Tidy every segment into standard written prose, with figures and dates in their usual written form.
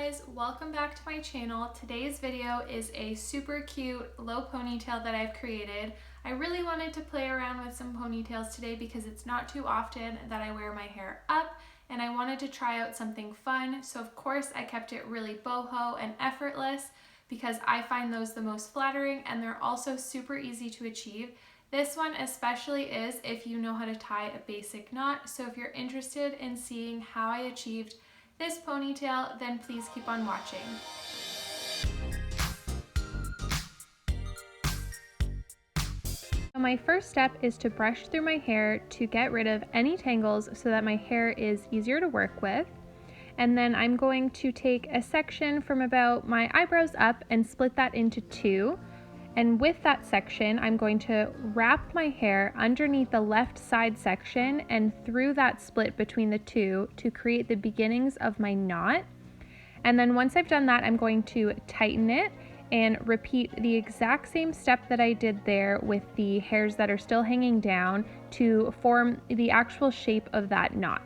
guys, welcome back to my channel. Today's video is a super cute low ponytail that I've created. I really wanted to play around with some ponytails today because it's not too often that I wear my hair up and I wanted to try out something fun. So of course I kept it really boho and effortless because I find those the most flattering and they're also super easy to achieve. This one especially is if you know how to tie a basic knot. So if you're interested in seeing how I achieved this ponytail, then please keep on watching. My first step is to brush through my hair to get rid of any tangles so that my hair is easier to work with. And then I'm going to take a section from about my eyebrows up and split that into two. And with that section, I'm going to wrap my hair underneath the left side section and through that split between the two to create the beginnings of my knot. And then once I've done that, I'm going to tighten it and repeat the exact same step that I did there with the hairs that are still hanging down to form the actual shape of that knot.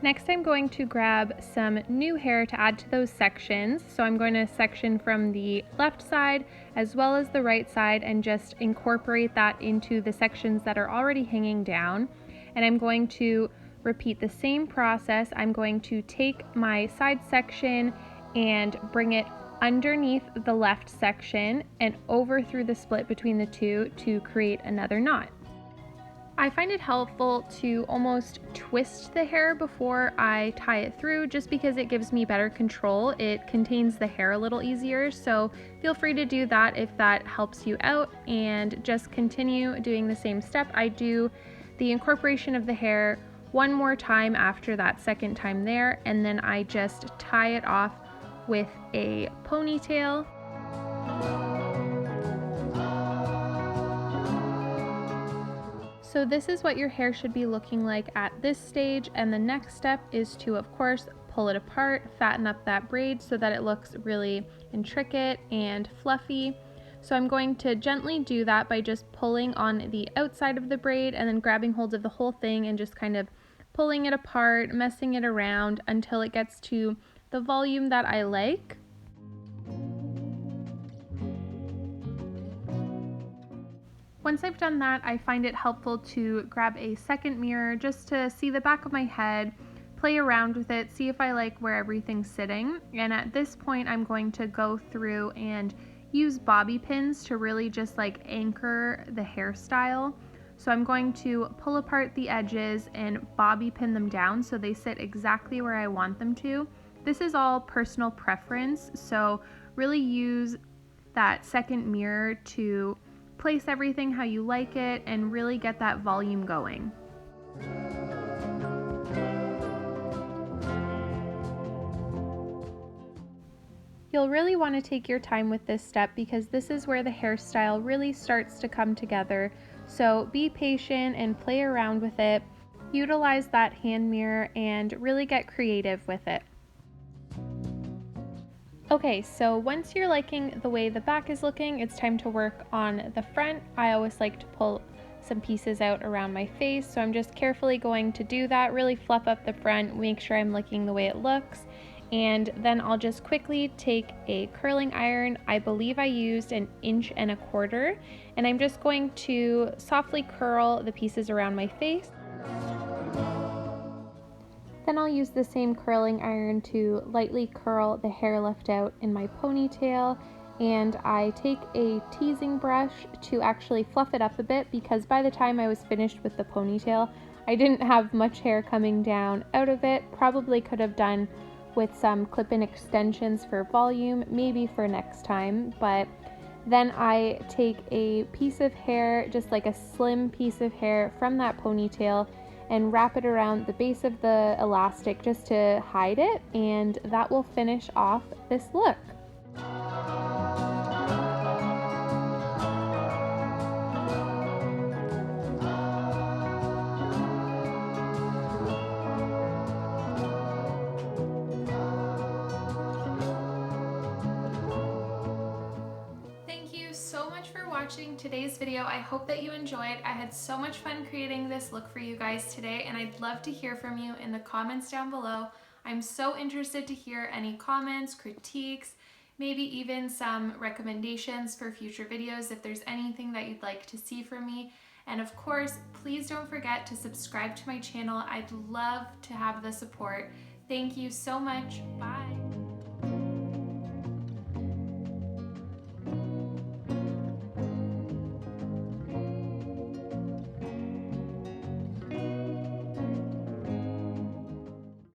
Next, I'm going to grab some new hair to add to those sections. So I'm going to section from the left side as well as the right side and just incorporate that into the sections that are already hanging down. And I'm going to repeat the same process. I'm going to take my side section and bring it underneath the left section and over through the split between the two to create another knot. I find it helpful to almost twist the hair before I tie it through just because it gives me better control. It contains the hair a little easier, so feel free to do that if that helps you out and just continue doing the same step. I do the incorporation of the hair one more time after that second time there, and then I just tie it off with a ponytail. So this is what your hair should be looking like at this stage, and the next step is to, of course, pull it apart, fatten up that braid so that it looks really intricate and fluffy. So I'm going to gently do that by just pulling on the outside of the braid and then grabbing hold of the whole thing and just kind of pulling it apart, messing it around until it gets to the volume that I like. Once I've done that, I find it helpful to grab a second mirror just to see the back of my head, play around with it, see if I like where everything's sitting. And at this point, I'm going to go through and use bobby pins to really just like anchor the hairstyle. So I'm going to pull apart the edges and bobby pin them down so they sit exactly where I want them to. This is all personal preference, so really use that second mirror to place everything how you like it and really get that volume going. You'll really want to take your time with this step because this is where the hairstyle really starts to come together. So be patient and play around with it. Utilize that hand mirror and really get creative with it. Okay, so once you're liking the way the back is looking, it's time to work on the front. I always like to pull some pieces out around my face, so I'm just carefully going to do that, really fluff up the front, make sure I'm liking the way it looks, and then I'll just quickly take a curling iron. I believe I used 1.25 inches, and I'm just going to softly curl the pieces around my face. Then I'll use the same curling iron to lightly curl the hair left out in my ponytail, and I take a teasing brush to actually fluff it up a bit because by the time I was finished with the ponytail, I didn't have much hair coming down out of it. Probably could have done with some clip-in extensions for volume, maybe for next time, but then I take a piece of hair, just like a slim piece of hair from that ponytail, and wrap it around the base of the elastic just to hide it, and that will finish off this look. Thank you so much for watching. watching today's video. I hope that you enjoyed. I had so much fun creating this look for you guys today, and I'd love to hear from you in the comments down below. I'm so interested to hear any comments, critiques, maybe even some recommendations for future videos if there's anything that you'd like to see from me. And of course, please don't forget to subscribe to my channel. I'd love to have the support. Thank you so much. Bye.